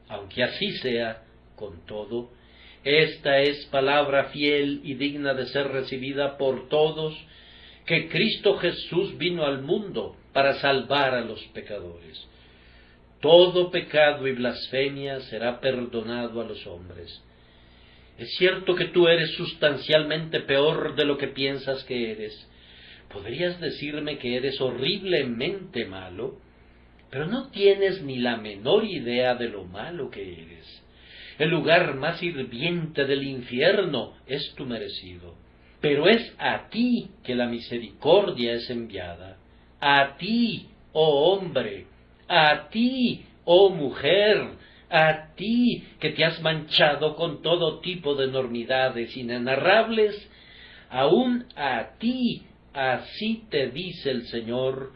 Aunque así sea, con todo, esta es palabra fiel y digna de ser recibida por todos, que Cristo Jesús vino al mundo para salvar a los pecadores. Todo pecado y blasfemia será perdonado a los hombres. Es cierto que tú eres sustancialmente peor de lo que piensas que eres. ¿Podrías decirme que eres horriblemente malo? pero no tienes ni la menor idea de lo malo que eres. El lugar más hirviente del infierno es tu merecido, pero es a ti que la misericordia es enviada, a ti, oh hombre, a ti, oh mujer, a ti que te has manchado con todo tipo de enormidades inenarrables, aún a ti, así te dice el Señor: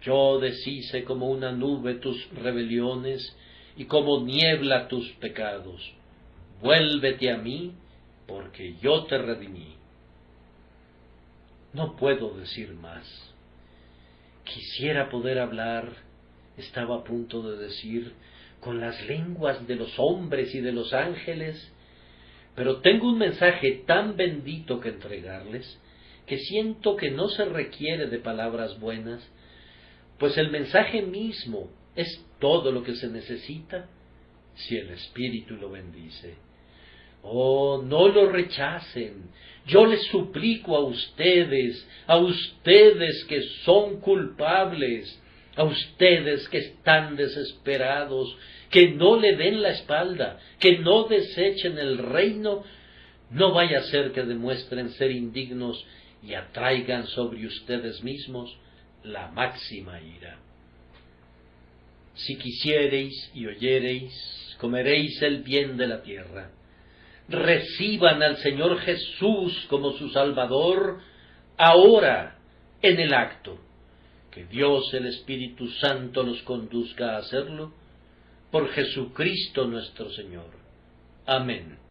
yo deshice como una nube tus rebeliones y como niebla tus pecados. Vuélvete a mí, porque yo te redimí. No puedo decir más. Quisiera poder hablar, estaba a punto de decir, con las lenguas de los hombres y de los ángeles, pero tengo un mensaje tan bendito que entregarles, que siento que no se requiere de palabras buenas, pues el mensaje mismo es todo lo que se necesita si el Espíritu lo bendice. Oh, no lo rechacen. Yo les suplico a ustedes que son culpables, a ustedes que están desesperados, que no le den la espalda, que no desechen el reino. No vaya a ser que demuestren ser indignos y atraigan sobre ustedes mismos la máxima ira. Si quisiereis y oyereis, comeréis el bien de la tierra. Reciban al Señor Jesús como su Salvador, ahora, en el acto. Que Dios el Espíritu Santo los conduzca a hacerlo, por Jesucristo nuestro Señor. Amén.